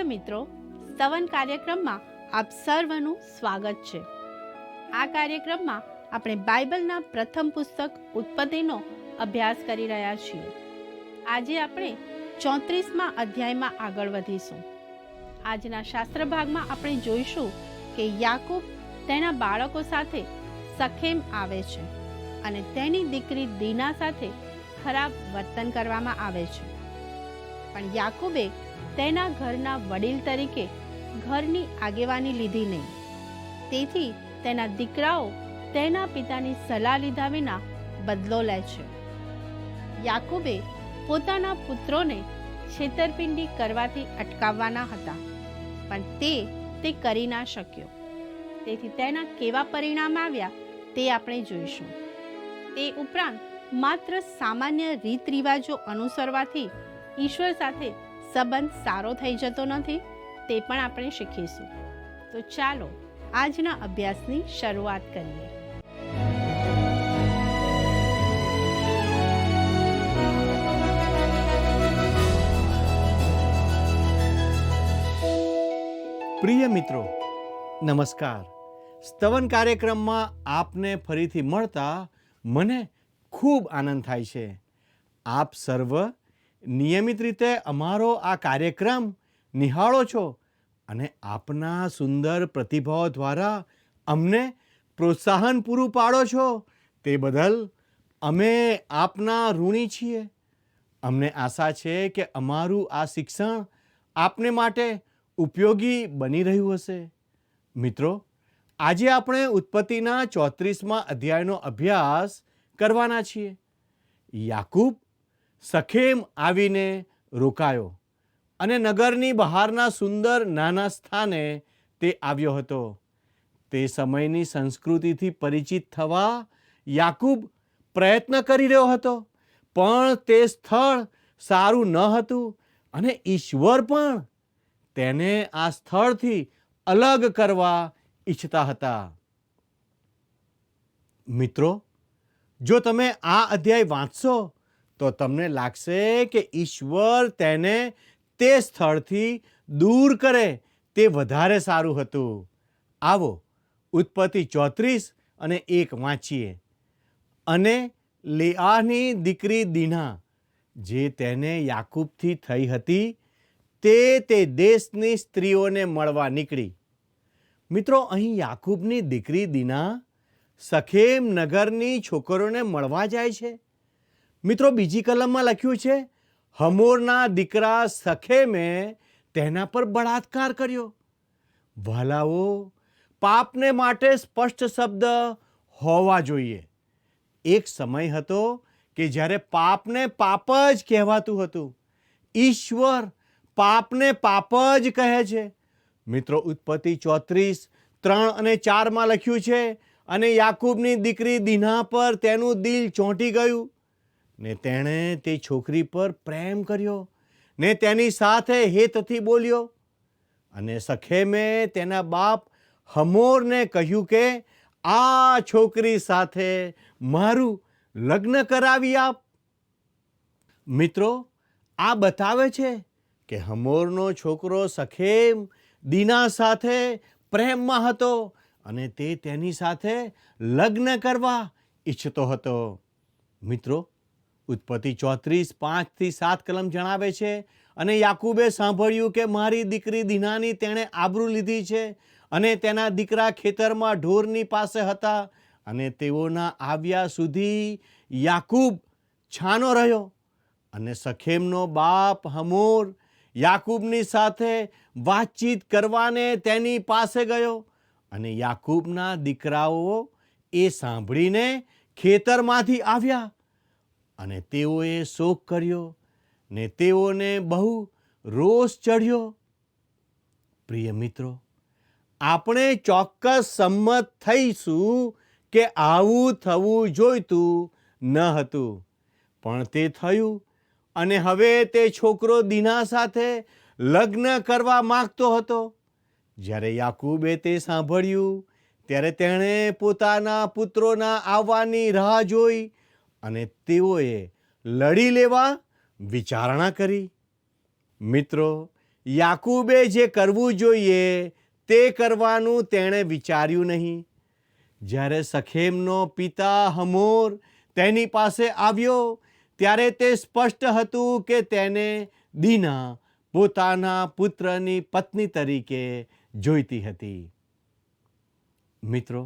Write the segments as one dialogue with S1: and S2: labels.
S1: મિત્રો, સ્તવન કાર્યક્રમમાં આપ સર્વનું સ્વાગત છે। આ કાર્યક્રમમાં આપણે બાઇબલના પ્રથમ પુસ્તક ઉત્પત્તિનો અભ્યાસ કરી રહ્યા છીએ। આજે આપણે 34મા અધ્યાયમાં આગળ વધીશું। આજના શાસ્ત્ર ભાગમાં આપણે જોઈશું કે યાકૂબ તેના બાળકો સાથે શેકેમ આવે છે અને તેની દીકરી દીના સાથે ખરાબ વર્તન કરવામાં આવે છે, પણ યાકૂબે તેના ઘરના વડીલ તરીકે ઘરની આગેવાની લીધી નહીં। તેથી તેના દીકરાઓ તેના પિતાની સલાહ લીધા વિના બદલો લે છે। યાકૂબે પોતાના પુત્રોને છેતરપિંડી કરવાથી અટકાવવાના હતા, પણ તે કરી ના શક્યો। તેથી તેના કેવા પરિણામ આવ્યા તે આપણે જોઈશું। તે ઉપરાંત માત્ર સામાન્ય રીત રિવાજો અનુસરવાથી ઈશ્વર સાથે સંબંધ સારો થઈ જતો નથી, તે પણ આપણે શીખીશું। તો ચાલો આજના અભ્યાસની શરૂઆત કરીએ।
S2: પ્રિય મિત્રો, નમસ્કાર। સ્તવન કાર્યક્રમમાં આપને ફરીથી મળતા મને ખૂબ આનંદ થાય છે। આપ સર્વ નિયમિત રીતે અમારો આ કાર્યક્રમ નિહાળો છો અને આપના સુંદર પ્રતિભાવો દ્વારા અમને પ્રોત્સાહન પૂરું પાડો છો, તે બદલ અમે આપના ઋણી છીએ। અમને આશા છે કે અમારું આ શિક્ષણ આપને માટે ઉપયોગી બની રહ્યું હશે। મિત્રો, આજે આપણે ઉત્પત્તિના 34મા અધ્યાયનો અભ્યાસ કરવાના છીએ। યાકૂબ શેકેમ આવીને રોકાયો અને નગરની બહારના સુંદર નાના સ્થાને તે આવ્યો હતો। તે સમયની સંસ્કૃતિથી પરિચિત થવા યાકૂબ પ્રયત્ન કરી રહ્યો હતો, પણ તે સ્થળ સારું ન હતું અને ઈશ્વર પણ તેને આ સ્થળથી અલગ કરવા ઈચ્છતા હતા। મિત્રો, જો તમે આ અધ્યાય વાંચશો તો તમને લાગશે કે ઈશ્વર તેને તે સ્થળથી દૂર કરે તે વધારે સારું હતું। આવો ઉત્પત્તિ 34 અને 1 વાંચીએ। અને લેઆની દીકરી દીના, જે તેને યાકૂબથી થઈ હતી, તે દેશની સ્ત્રીઓને મળવા નીકળી। મિત્રો, અહીં યાકૂબની દીકરી દીના શેકેમ નગરની છોકરીઓને મળવા જાય છે। મિત્રો, બીજી કલમમાં લખ્યું છે, હમોરના દીકરા શેકેમે તેના પર બળાત્કાર કર્યો। વહાલાઓ, પાપને માટે સ્પષ્ટ શબ્દ હોવા જોઈએ। એક સમય હતો કે જ્યારે પાપને પાપ જ કહેવાતું હતું। ઈશ્વર પાપને પાપ જ કહે છે। મિત્રો, ઉત્પત્તિ 34, 3 અને 4માં લખ્યું છે, અને યાકૂબની દીકરી દીના પર તેનું દિલ ચોંટી ગયું ને તેણે તે છોકરી પર પ્રેમ કર્યો ને તેની સાથે હેતથી બોલ્યો। અને શેકેમે તેના બાપ હમોરને કહ્યું કે આ છોકરી સાથે મારું લગ્ન કરાવી આપ। મિત્રો, આ બતાવે છે કે હમોરનો છોકરો શેકેમ દીના સાથે પ્રેમમાં હતો અને તે તેની સાથે લગ્ન કરવા ઈચ્છતો હતો। મિત્રો, ઉત્પત્તિ 34, 5-7 કલમ જણાવે છે, અને યાકૂબે સાંભળ્યું કે મારી દીકરી દીનાની તેણે આબરૂ લીધી છે અને તેના દીકરા ખેતરમાં ઢોરની પાસે હતા, અને તેઓના આવ્યા સુધી યાકૂબ છાનો રહ્યો। અને શેકેમનો બાપ હમોર યાકૂબની સાથે વાતચીત કરવાને તેની પાસે ગયો, અને યાકૂબના દીકરાઓ એ સાંભળીને ખેતરમાંથી આવ્યા, અને તેઓએ શોક કર્યો ને તેઓને બહુ રોષ ચડ્યો। પ્રિય મિત્રો, આપણે ચોક્કસ સંમત થઈશું કે આવું થવું જોઈતું ન હતું, પણ તે થયું, અને હવે તે છોકરો દીના સાથે લગ્ન કરવા માંગતો હતો। જ્યારે યાકૂબે તે સાંભળ્યું ત્યારે તેણે પોતાના પુત્રોના આવવાની રાહ જોઈ, અને તેઓએ લડી લેવા વિચારણા કરી। મિત્રો, યાકૂબે જે કરવું જોઈએ તે કરવાનું તેણે વિચાર્યું નહીં. જ્યારે શખેમનો પિતા હમોર તેની પાસે આવ્યો ત્યારે તે સ્પષ્ટ હતું કે તેને દીના પોતાના પુત્રની પત્ની તરીકે જોઈતી હતી. મિત્રો,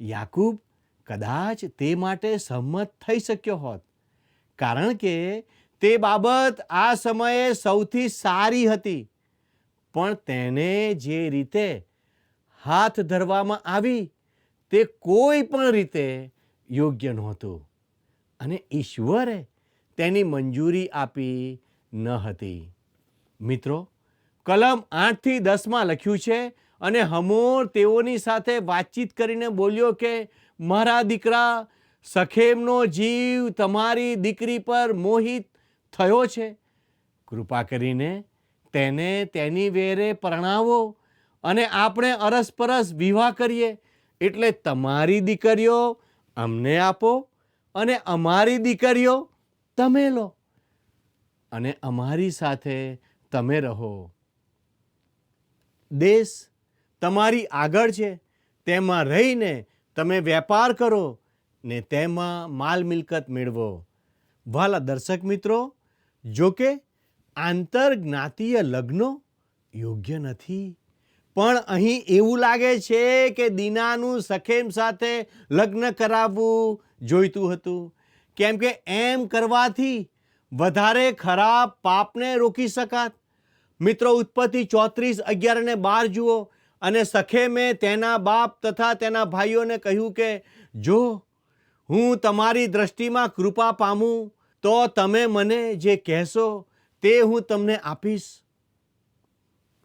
S2: યાકૂબ કદાચ તે માટે સંમત થઈ શક્યો હોત, કારણ કે તે બાબત આ સમયે સૌથી સારી હતી. પણ તેને જે રીતે હાથ ધરવામાં આવી તે કોઈ પણ રીતે યોગ્ય નહોતું અને ઈશ્વરે તેની મંજૂરી આપી ન હતી. મિત્રો, કલમ 8 થી 10 લખ્યું છે, અને હમોર તેઓની સાથે વાતચીત કરીને બોલ્યો કે મારા દીકરા, શખેમનો જીવ તમારી દીકરી પર મોહિત થયો છે. કૃપા કરીને તેને તેની વેરે પરણાવો અને આપણે અરસપરસ વિવાહ કરીએ, એટલે તમારી દીકરીઓ અમને આપો અને અમારી દીકરીઓ તમે લો અને અમારી સાથે તમે રહો. દેશ તમારી આગળ છે, તેમાં રહીને તમે વેપાર કરો ને તેમાં માલ મિલકત મેળવો. વાલા દર્શક મિત્રો, જો કે આંતરજ્ઞાતીય લગ્નો યોગ્ય નથી, પણ અહીં એવું લાગે છે કે દીનાનું શખેમ સાથે લગ્ન કરાવવું જોઈતું હતું, કેમ કે એમ કરવાથી વધારે ખરાબ પાપને રોકી શકાત. મિત્રો, ઉત્પત્તિ 34:11 અને 12 જુઓ. અને શખેમે તેના બાપ તથા તેના ભાઈઓને કહ્યું કે જો હું તમારી દ્રષ્ટિમાં કૃપા પામું તો તમે મને જે કહેશો તે હું તમને આપીશ.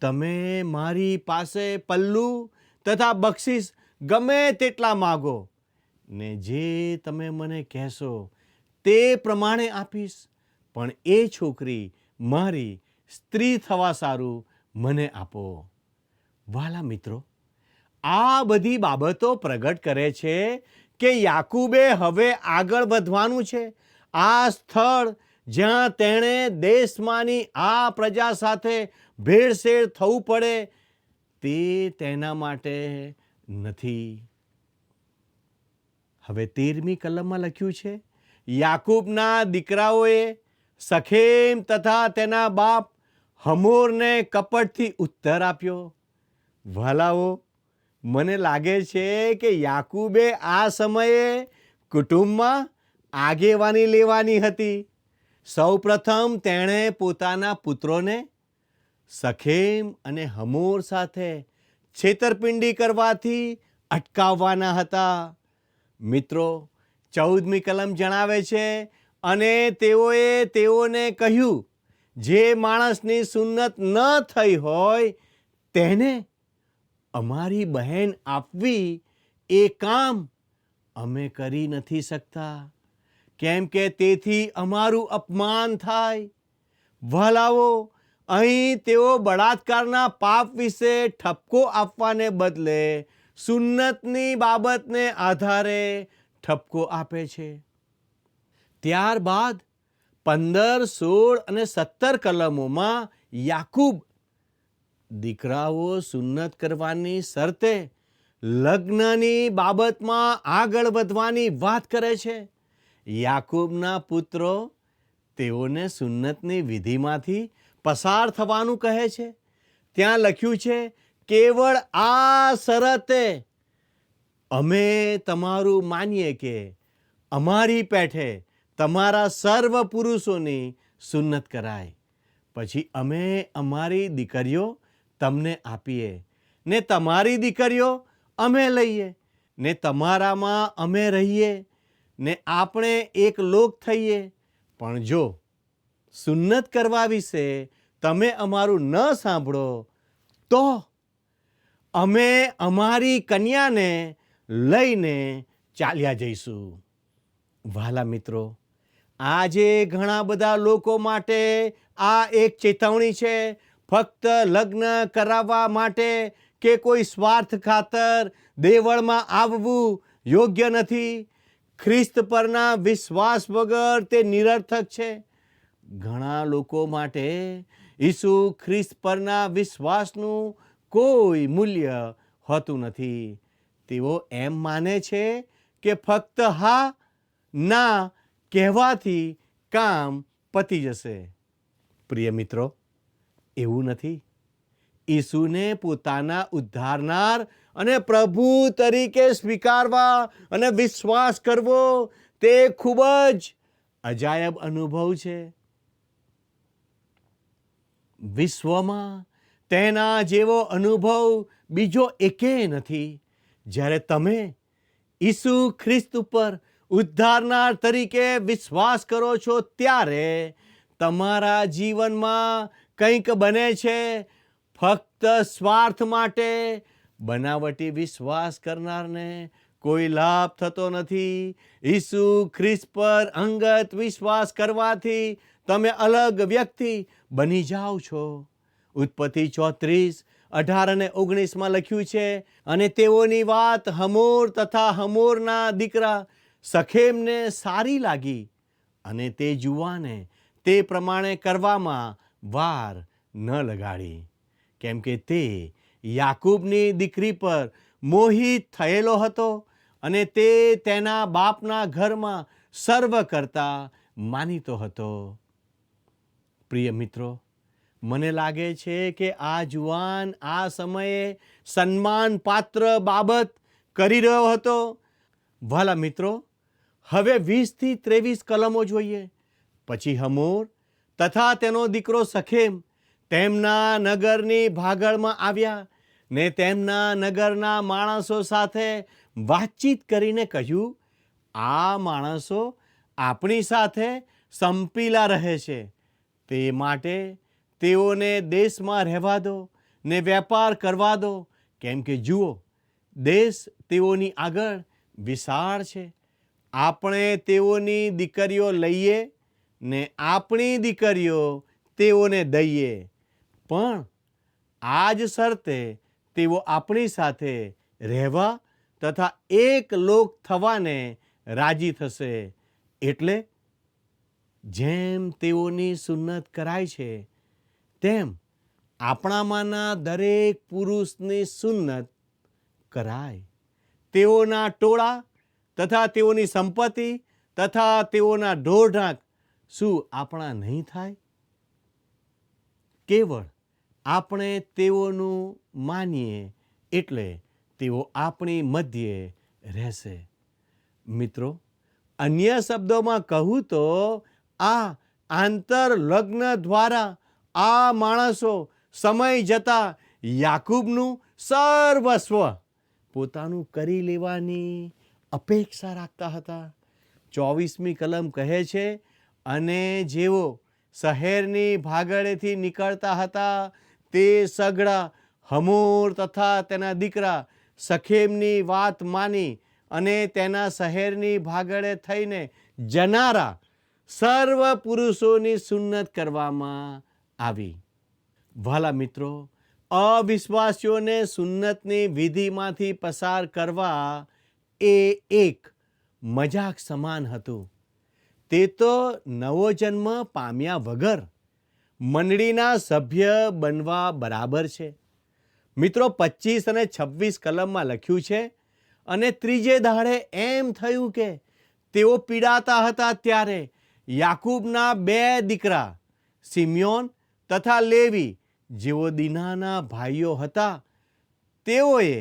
S2: તમે મારી પાસે પલ્લું તથા બક્ષિસ ગમે તેટલા માગો ને જે તમે મને કહેશો તે પ્રમાણે આપીશ, પણ એ છોકરી મારી સ્ત્રી થવા સારું મને આપો. વાલા મિત્રો, આ બધી બાબતો પ્રગટ કરે છે કે યાકૂબે હવે આગળ વધવાનું છે. આ સ્થળ જ્યાં તેણે દેશમાંની આ પ્રજા સાથે ભેળસેળ થવું પડે તે તેના માટે નથી. હવે 13મી કલમમાં લખ્યું છે, યાકૂબના દીકરાઓએ શખેમ તથા તેના બાપ હમોરને કપટથી ઉત્તર આપ્યો. વાલાઓ, મને લાગે છે કે યાકૂબે આ સમયે કુટુંબમાં આગેવાની લેવાની હતી. સૌ પ્રથમ તેણે પોતાના પુત્રોને શખેમ અને હમોર સાથે છેતરપિંડી કરવાથી અટકાવવાના હતા. મિત્રો, 14મી કલમ જણાવે છે, અને તેઓએ તેઓને કહ્યું, જે માણસની સુન્નત ન થઈ હોય તેને અમારી બહેન આપવી એ કામ અમે કરી નથી શકતા, કેમ કે તેથી અમારું અપમાન થાય. વહાલાઓ, અહીં તેઓ બળાત્કારના પાપ વિશે ઠપકો આપવાને બદલે સુન્નતની બાબતને આધારે ઠપકો આપે છે. ત્યારબાદ 15, 16 અને 17 કલમોમાં યાકૂબ દીકરાઓ સુન્નત કરવાની શરતે લગ્નની બાબતમાં આગળ વધવાની વાત કરે છે. યાકૂબના પુત્રો તેઓને સુન્નતની વિધિમાંથી પસાર થવાનું કહે છે. ત્યાં લખ્યું છે, કેવળ આ શરતે અમે તમારું માનીએ કે અમારી પેઠે તમારા સર્વ પુરુષોની સુન્નત કરાય, પછી અમે અમારી દીકરીઓ તમને આપીએ ને તમારી દીકરીઓ અમે લઈએ ને તમારામાં અમે રહીએ ને આપણે એક લોક થઈએ. પણ જો સુન્નત કરવા વિશે તમે અમારું ન સાંભળો તો અમે અમારી કન્યાને લઈને ચાલ્યા જઈશું. વહાલા મિત્રો, આજે ઘણા બધા લોકો માટે આ એક ચેતવણી છે. ફક્ત લગ્ન કરાવવા માટે કે કોઈ સ્વાર્થ ખાતર દેવળમાં આવવું યોગ્ય નથી. ખ્રિસ્ત પરના વિશ્વાસ વગર તે નિરર્થક છે. ઘણા લોકો માટે ઈસુ ખ્રિસ્ત પરના વિશ્વાસનું કોઈ મૂલ્ય હોતું નથી. તેઓ એમ માને છે કે ફક્ત હા ના કહેવાથી કામ પતી જશે. પ્રિય મિત્રો, એવું નથી. ઈસુને પોતાના ઉદ્ધારનાર અને પ્રભુ તરીકે સ્વીકારવા અને વિશ્વાસ કરવો તે ખૂબ જ અજાયબ અનુભવ છે. વિશ્વમાં તેના જેવો અનુભવ બીજો એકેય નથી. જ્યારે તમે ઈસુ ખ્રિસ્ત ઉપર ઉદ્ધારનાર તરીકે વિશ્વાસ કરો છો ત્યારે તમારા જીવનમાં કંઈક બને છે. ફક્ત સ્વાર્થ માટે બનાવટી વિશ્વાસ કરનારને કોઈ લાભ થતો નથી. ઈસુ ખ્રિસ્ત પર અંગત વિશ્વાસ કરવાથી તમે અલગ વ્યક્તિ બની જાઓ છો. ઉત્પત્તિ 34:18 અને 19 લખ્યું છે, અને તેઓની વાત હમોર તથા હમોરના દીકરા શખેમને સારી લાગી, અને તે જુવાને તે પ્રમાણે કરવામાં વાર ન લગાડી, કેમ કે તે યાકૂબની દીકરી પર મોહિત થયેલો હતો, અને તે તેના બાપના ઘરમાં સર્વ કરતા માનીતો હતો. પ્રિય મિત્રો, મને લાગે છે કે આ જુવાન આ સમયે સન્માનપાત્ર બાબત કરી રહ્યો હતો. વાલા મિત્રો, હવે 20 થી 23 કલમો જોઈએ. પછી હમોર તથા તેનો દીકરો શખેમ તેમના નગરની ભાગળમાં આવ્યા ને તેમના નગરના માણસો સાથે વાતચીત કરીને કહ્યું, આ માણસો આપણી સાથે સંપીલા રહે છે, તે માટે તેઓને દેશમાં રહેવા દો ને વેપાર કરવા દો, કેમ કે જુઓ, દેશ તેઓની આગળ વિશાળ છે. આપણે તેઓની દીકરીઓ લઈએ ને આપણી દીકરીઓ તેઓને દઈએ, પણ આ જ શરતે તેઓ આપણી સાથે રહેવા તથા એક લોક થવાને રાજી થશે. એટલે જેમ તેઓની સુન્નત કરાય છે તેમ આપણામાંના દરેક પુરુષની સુન્નત કરાય. તેઓના ટોળા તથા તેઓની સંપત્તિ તથા તેઓના ઢોરઢાંક શું આપણા નહીં થાય? કેવળ આપણે તેઓનું માનીએ એટલે તેઓ આપણી મધ્યે રહેશે. મિત્રો, અન્ય શબ્દોમાં કહું તો આ આંતરલગ્ન દ્વારા આ માણસો સમય જતાં યાકૂબનું સર્વસ્વ પોતાનું કરી લેવાની અપેક્ષા રાખતા હતા. 24મી કલમ કહે છે, અને જેઓ શહેરની ભાગળેથી નીકળતા હતા તે સઘળા હમોર તથા તેના દીકરા શખેમની વાત માની અને તેના શહેરની ભાગળે થઈને જનારા સર્વ પુરુષોની સુન્નત કરવામાં આવી. વાલા મિત્રો, અવિશ્વાસીઓને સુન્નતની વિધિમાંથી પસાર કરવા એ એક મજાક સમાન હતું. તે તો નવો જન્મ પામ્યા વગર મંડળીના સભ્ય બનવા બરાબર છે. મિત્રો, 25 અને 26 કલમમાં લખ્યું છે, અને ત્રીજે દાડે એમ થયું કે તેઓ પીડાતા હતા ત્યારે યાકૂબના 2 દીકરા સિમ્યોન તથા લેવી, જેઓ દીનાના ભાઈઓ હતા, તેઓએ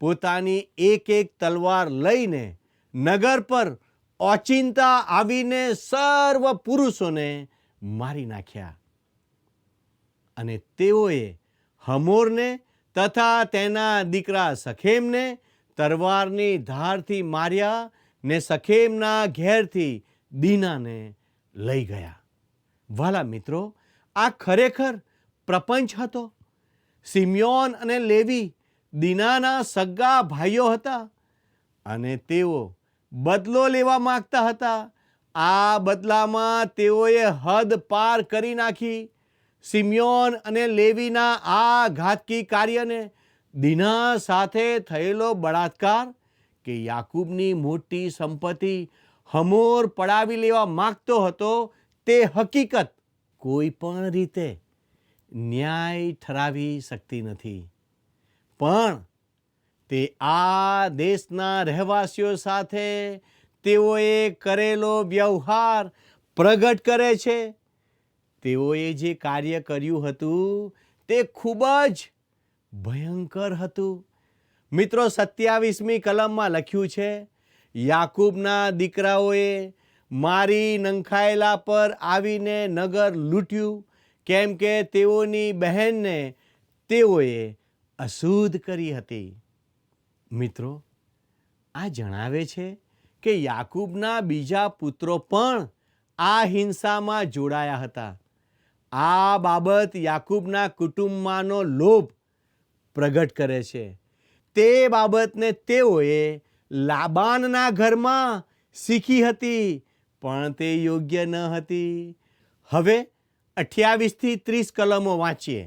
S2: પોતાની એક તલવાર લઈને નગર પર ઓચિંતા આવીને સર્વ પુરુષોને મારી નાખ્યા. અને તેઓએ હમોરને તથા તેના દીકરા શખેમને તરવારની ધારથી માર્યા ને શખેમના ઘેરથી દીનાને લઈ ગયા. વાલા મિત્રો, આ ખરેખર પ્રપંચ હતો. સિમ્યોન અને લેવી દીનાના સગા ભાઈઓ હતા, અને તેઓ બદલો લેવા માંગતા હતા. આ બદલામાં તેઓએ હદ પાર કરી નાખી. સિમ્યોન અને લેવીના આ ઘાતકી કાર્યને દીના સાથે થયેલો બળાત્કાર કે યાકૂબની મોટી સંપત્તિ હમોર પડાવી લેવા માંગતો હતો તે હકીકત કોઈ પણ રીતે ન્યાય ઠરાવી શકતી નથી, પણ તે આ દેશના રહેવાસીઓ સાથે તેઓએ કરેલો વ્યવહાર પ્રગટ કરે છે. તેઓએ જે કાર્ય કર્યું હતું તે ખૂબ જ ભયંકર હતું. મિત્રો, 27મી કલમમાં લખ્યું છે, યાકૂબના દીકરાઓએ મારી નંખાયેલા પર આવીને નગર લૂંટ્યું, કેમ કે તેઓની બહેનને તેઓએ અશુદ્ધ કરી હતી. મિત્રો, આ જણાવે છે કે યાકૂબના બીજા પુત્રો પણ આ હિંસામાં જોડાયા હતા. આ બાબત યાકૂબના કુટુંબમાંનો લોભ પ્રગટ કરે છે. તે બાબતને તેઓએ લાબાનના ઘરમાં શીખી હતી, પણ તે યોગ્ય ન હતી. હવે 28 થી 30 કલમો વાંચીએ.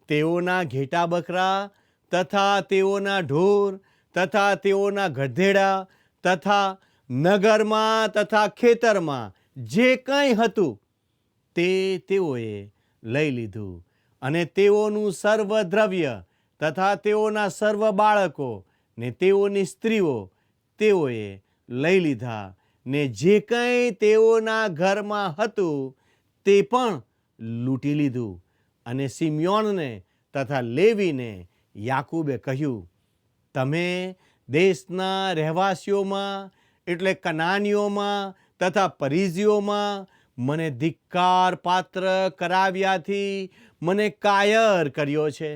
S2: તેઓના ઘેટા બકરા તથા તેઓના ઢોર તથા તેઓના ગધેડા તથા નગરમાં તથા ખેતરમાં જે કંઈ હતું તે તેઓએ લઈ લીધું, અને તેઓનું સર્વ દ્રવ્ય તથા તેઓના સર્વ બાળકો ને તેઓની સ્ત્રીઓ તેઓએ લઈ લીધા, ને જે કંઈ તેઓના ઘરમાં હતું તે પણ લૂંટી લીધું. અને શિમ્યોનને તથા લેવીને યાકૂબે કહ્યું, તમે દેશના રહેવાસીઓમાં એટલે કનાનીઓમાં તથા પરિઝીઓમાં મને ધિક્કાર પાત્ર કરાવ્યાથી મને કાયર કર્યો છે,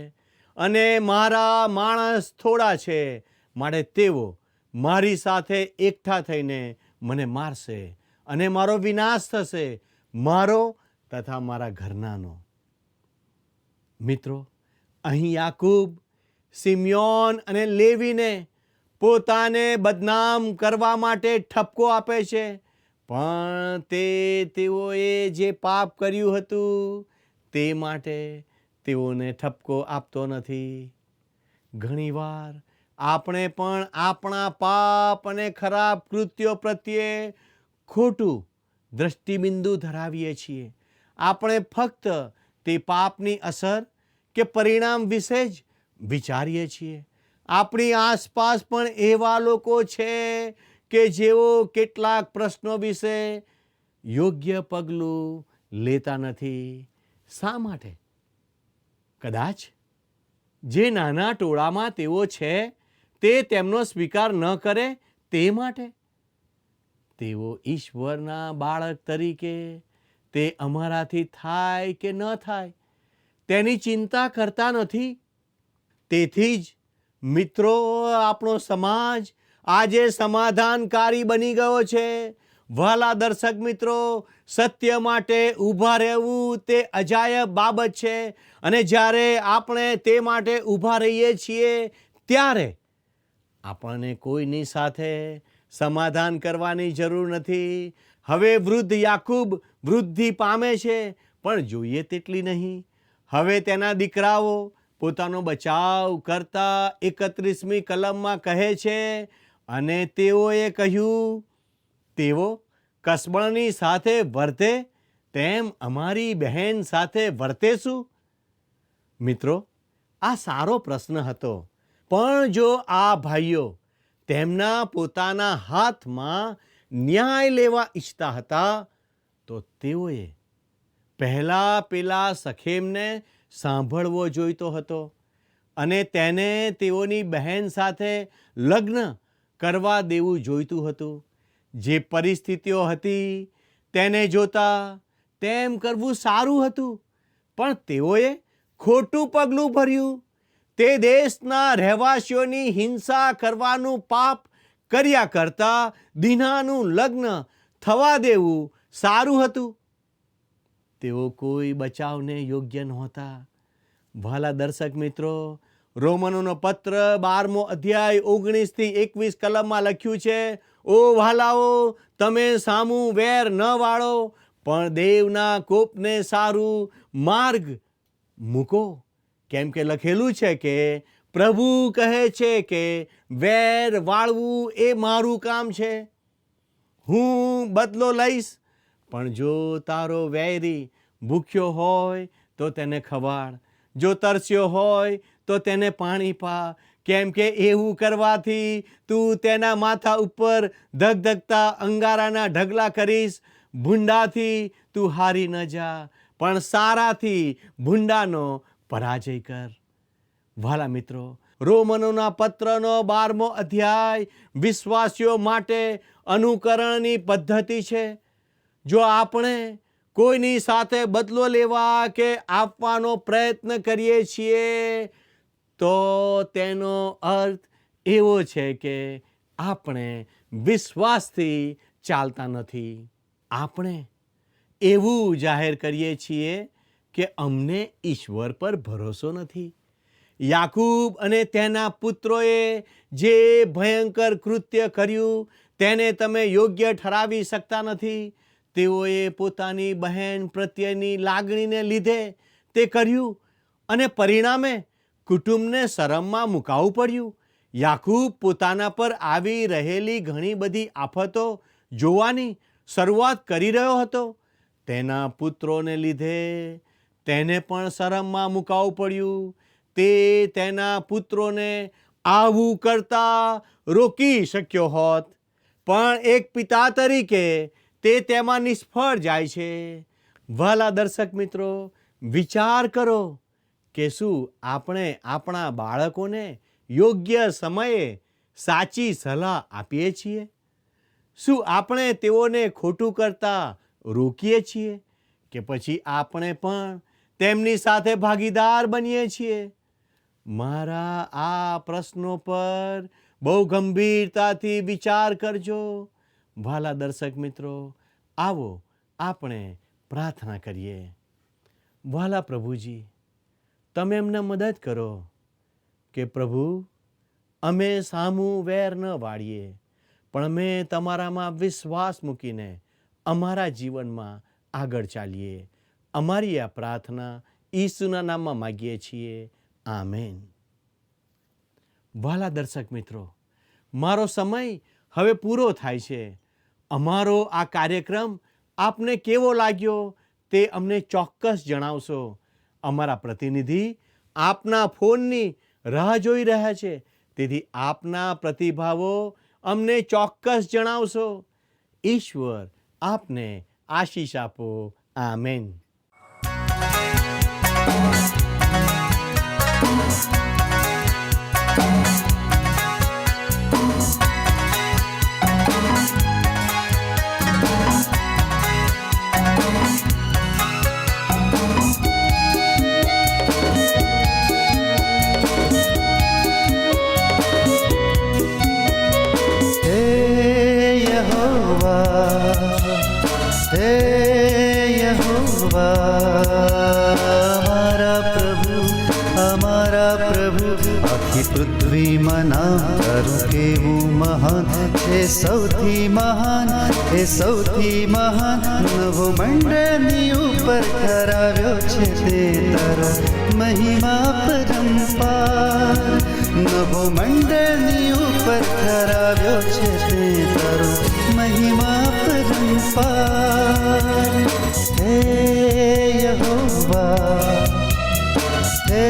S2: અને મારા માણસ થોડા છે, માટે તેઓ મારી સાથે એકઠા થઈને મને મારશે, અને મારો વિનાશ થશે, મારો તથા મારા ઘરનાનો. મિત્રો, અહીં યાકૂબ શિમ્યોન અને લેવીને પોતાને બદનામ કરવા માટે ઠપકો આપે છે, પણ તેઓએ જે પાપ કર્યું હતું તે માટે તેઓને ઠપકો આપતો નથી. ઘણીવાર આપણે પણ આપણા પાપ અને ખરાબ કૃત્યો પ્રત્યે ખોટું દ્રષ્ટિબિંદુ ધરાવીએ છીએ. આપણે ફક્ત તે પાપની અસર કે પરિણામ વિશે જ વિચારીએ છીએ. આપણી આસપાસ પણ એવા લોકો છે કે જેઓ કેટલાક પ્રશ્નો વિશે યોગ્ય પગલું લેતા નથી. શા માટે? કદાચ જે નાના ટોળામાં તેઓ છે તે તેમનો સ્વીકાર ન કરે તે માટે. તેઓ ઈશ્વરના બાળક તરીકે તે અમારાથી થાય કે ન થાય તેની ચિંતા કરતા નથી. તેથી જ મિત્રો, આપણો સમાજ આજે સમાધાનકારી બની ગયો છે. વહાલા દર્શક મિત્રો, સત્ય માટે ઊભા રહેવું તે અજાયબ બાબત છે, અને જ્યારે આપણે તે માટે ઊભા રહીએ છીએ ત્યારે આપણને કોઈની સાથે સમાધાન કરવાની જરૂર નથી. હવે વૃદ્ધ યાકૂબ વૃદ્ધિ પામે છે, પણ જોઈએ તેટલી નહીં. હવે તેના દીકરાઓ પોતાનો બચાવ કરતા 31મી કલમમાં કહે છે, અને તેઓએ કહ્યું, તેઓ કસબણની સાથે વર્તે તેમ અમારી બહેન સાથે વર્તેશું. મિત્રો, આ સારો પ્રશ્ન હતો, પણ જો આ ભાઈઓ તેમના પોતાના હાથમાં ન્યાય લેવા ઈચ્છતા હતા તો તેઓએ પહેલા પેલા શખેમને સાંભળવો જોઈતો હતો, અને તેને તેઓની બહેન સાથે લગ્ન કરવા દેવું જોઈતું હતું. જે પરિસ્થિતિઓ હતી તેને જોતા તેમ કરવું સારું હતું, પણ તેઓએ ખોટું પગલું ભર્યું. તે દેશના રહેવાસીઓની હિંસા કરવાનું પાપ કર્યા કરતા દીનાનું લગ્ન થવા દેવું સારું હતું. તેઓ કોઈ બચાવને યોગ્ય નહોતા. વહાલા દર્શક મિત્રો, રોમનોનો પત્ર 12મો અધ્યાય 19 થી 21 કલમમાં લખ્યું છે, ઓ વહાલાઓ, તમે સામું વેર ન વાળો, પણ દેવના કોપને સારું માર્ગ મૂકો. કેમ કે લખેલું છે કે પ્રભુ કહે છે કે વેર વાળવું એ મારું કામ છે, હું બદલો લઈશ. પણ જો તારો વૈરી ભૂખ્યો હોય તો તેને ખવાડ, જો તરસ્યો હોય તો તેને પાણી પા, કેમ કે એવું કરવાથી તું તેના માથા ઉપર ધગધગતા અંગારાના ઢગલા કરીશ. ભૂંડાથી તું હારી ન જા, પણ સારાથી ભૂંડાનો પરાજય કર. વાલા મિત્રો, રોમનોના પત્રનો 12મો અધ્યાય વિશ્વાસીઓ માટે અનુકરણની પદ્ધતિ છે. જો આપણે કોઈની સાથે બદલો લેવા કે આપવાનો પ્રયત્ન કરીએ છીએ તો તેનો અર્થ એવો છે કે આપણે વિશ્વાસથી ચાલતા નથી. આપણે એવું જાહેર કરીએ છીએ કે અમને ઈશ્વર પર ભરોસો નથી. યાકૂબ અને તેના પુત્રોએ જે ભયંકર કૃત્ય કર્યું તેને તમે યોગ્ય ઠરાવી શકતા નથી. તેઓએ પોતાની બહેન પ્રત્યેની લાગણીને લીધે તે કર્યું અને પરિણામે કુટુંબને શરમમાં મુકાવવું પડ્યું. યાકૂબ પોતાના પર આવી રહેલી ઘણી બધી આફતો જોવાની શરૂઆત કરી રહ્યો હતો. તેના પુત્રોને લીધે તેને પણ શરમમાં મુકાવવું પડ્યું. તે તેના પુત્રોને આવું કરતા રોકી શક્યો હોત, પણ એક પિતા તરીકે તે તેમાં નિષ્ફળ જાય છે. વહાલા દર્શક મિત્રો, વિચાર કરો કે શું આપણે આપણા બાળકોને યોગ્ય સમયે સાચી સલાહ આપીએ છીએ? શું આપણે તેઓને ખોટું કરતા રોકીએ છીએ કે પછી આપણે પણ તેમની સાથે ભાગીદાર બનીએ છીએ? મારા આ પ્રશ્નો પર બહુ ગંભીરતાથી વિચાર કરજો. વહાલા દર્શક મિત્રો, આવો આપણે પ્રાર્થના કરીએ. વહાલા પ્રભુજી, તમે એમને મદદ કરો કે પ્રભુ, અમે સામું વેર ન વાળીએ, પણ અમે તમારામાં વિશ્વાસ મૂકીને અમારા જીવનમાં આગળ ચાલીએ. અમારી આ પ્રાર્થના ઈસુના નામમાં માગીએ છીએ. આમેન. વહાલા દર્શક મિત્રો, મારો સમય હવે પૂરો થાય છે. અમારો આ કાર્યક્રમ આપને કેવો લાગ્યો તે અમને ચોક્કસ જણાવશો. અમારા પ્રતિનિધિ આપના ફોનની રાહ જોઈ રહ્યા છે, તેથી આપના પ્રતિભાવો અમને ચોક્કસ જણાવશો. ઈશ્વર આપને આશીષ આપો. આમેન.
S3: પૃથ્વીમાં નામ તારું કેવું મહાન છે, સૌથી મહાન એ સૌથી મહાન. નવો મંડળની ઉપર કરાવ્યો છે તે તારો મહિમા પરંપાર. નવો મંડળની ઉપર કરાવ્યો છે તે તારો મહિમા પરંપાર. હે યહોવા, હે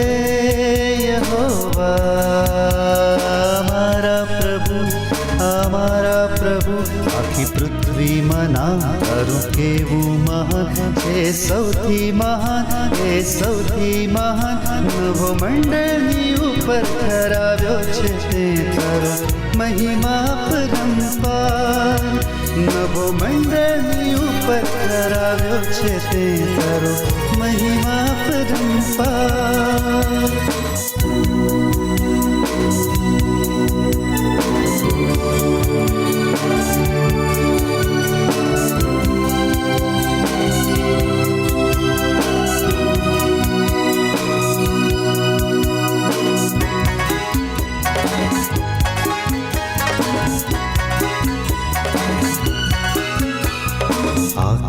S3: અમારા પ્રભુ, આખી પૃથ્વીમાં નામ તારું કેવું મહાન છે, સૌથી મહાન એ સૌથી મહાન. નવો મંડળની ઉપર કરાવ્યો છે તે તારો મહિમા પરંપાર. નવો મંડળની ઉપર કરાવ્યો છે તે તારો મહિમા પરંપાર.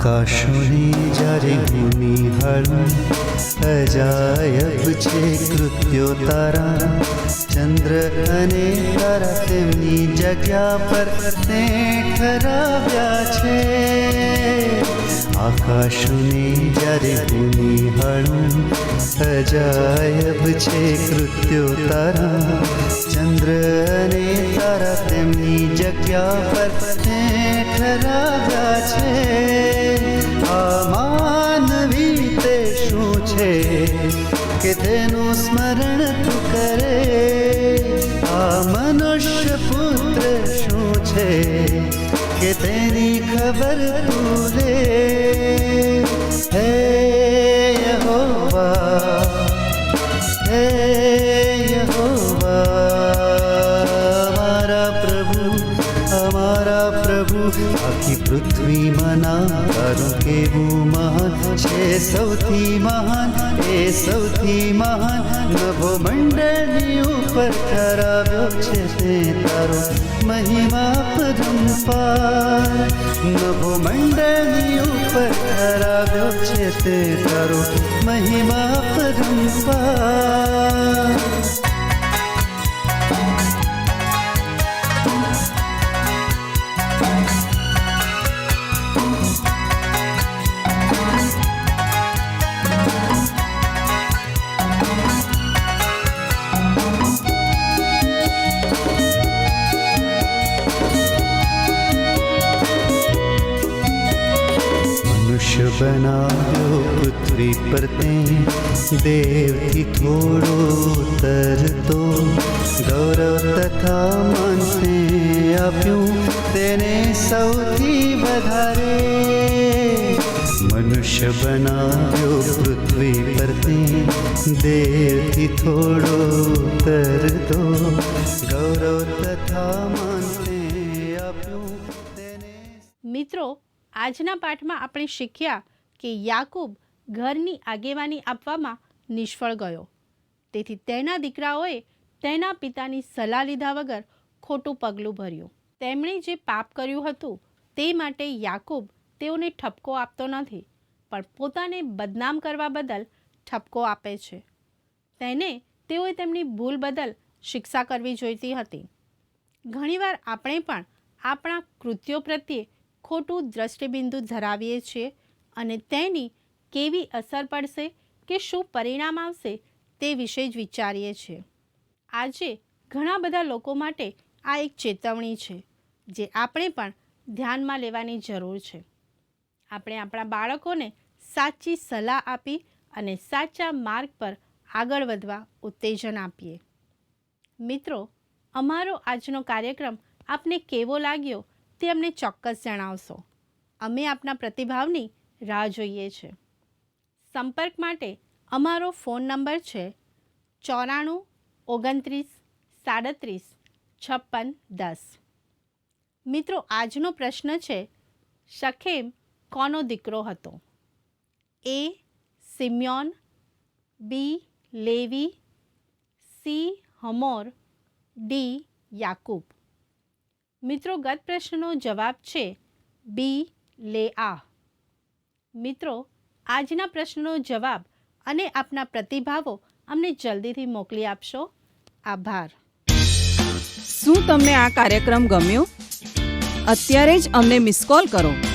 S3: આકાશોને જ્યારે હું નિહાળું, અજાયબ છે કૃત્યો તારા. ચંદ્ર અને તારા તેમની જગ્યા પર તે ઠરાવ્યા છે. આકાશોને જ્યારે હું નિહાળું, અજાયબ છે કૃત્યો તારા. ચંદ્ર અને તારા તેમની જગ્યા પર તે ઠરાવ્યા છે. આ માનવી તે શું છે કે તેનું સ્મરણ તું કરે? આ મનુષ્ય પુત્ર શું છે કે તેની ખબર તું લે? હે યહોવા, હે યહોવા, અમારા પ્રભુ, આખી પૃથ્વીમાં નામ તારું કેવું મહાન છે. સૌથી મહાન, એ સૌથી મહાન. નભો મંડળની ઉપર ઠરાવ્યો છે તે તારો મહિમા પરંપાર. નભો મંડળની ઉપર ઠરાવ્યો છે તે તારો મહિમા પરંપાર. મનુષ્ય બનાવ્યો પૃથ્વી પર તે, દેવથી થોડો ઉતરતો. ગૌરવ તથા માન તે આપ્યું તેને સૌથી વધારે. મનુષ્ય બનાવ્યો પૃથ્વી પર તે, દેવથી થોડો ઉતરતો. ગૌરવ તથા માન તે આપ્યું તેને.
S1: મિત્રો, આજના પાઠમાં આપણે શીખ્યા કે યાકૂબ ઘરની આગેવાની આપવામાં નિષ્ફળ ગયો. તેથી તેના દીકરાઓએ તેના પિતાની સલાહ લીધા વગર ખોટું પગલું ભર્યું. તેમણે જે પાપ કર્યું હતું તે માટે યાકૂબ તેઓને ઠપકો આપતો નથી, પણ પોતાને બદનામ કરવા બદલ ઠપકો આપે છે. તેને તેઓએ તેમની ભૂલ બદલ શિક્ષા કરવી જોઈતી હતી. ઘણીવાર આપણે પણ આપણા કૃત્યો પ્રત્યે ખોટું દ્રષ્ટિબિંદુ ધરાવીએ છીએ અને તેની કેવી અસર પડશે કે શું પરિણામ આવશે તે વિશે જ વિચારીએ છીએ. આજે ઘણા બધા લોકો માટે આ એક ચેતવણી છે જે આપણે પણ ધ્યાનમાં લેવાની જરૂર છે. આપણે આપણા બાળકોને સાચી સલાહ આપી અને સાચા માર્ગ પર આગળ વધવા ઉત્તેજન આપીએ. મિત્રો, અમારો આજનો કાર્યક્રમ આપને કેવો લાગ્યો તે અમને ચોક્કસ જણાવશો. અમે આપના પ્રતિભાવની રાહ જોઈએ છીએ. સંપર્ક માટે અમારો ફોન નંબર છે 94 29 37 56 10. મિત્રો, આજનો પ્રશ્ન છે, શખેમ કોનો દીકરો હતો? એ. સિમ્યોન, બી. લેવી, સી. હમોર, ડી. યાકૂબ. મિત્રો, ગત પ્રશ્નનો જવાબ છે બી. લેઆ. મિત્રો, આજના પ્રશ્નનો જવાબ અને આપના પ્રતિભાવો અમને જલ્દીથી મોકલી આપશો. આભાર.
S4: શું તમને આ કાર્યક્રમ ગમ્યો? અત્યારે જ અમને મિસ કોલ કરો.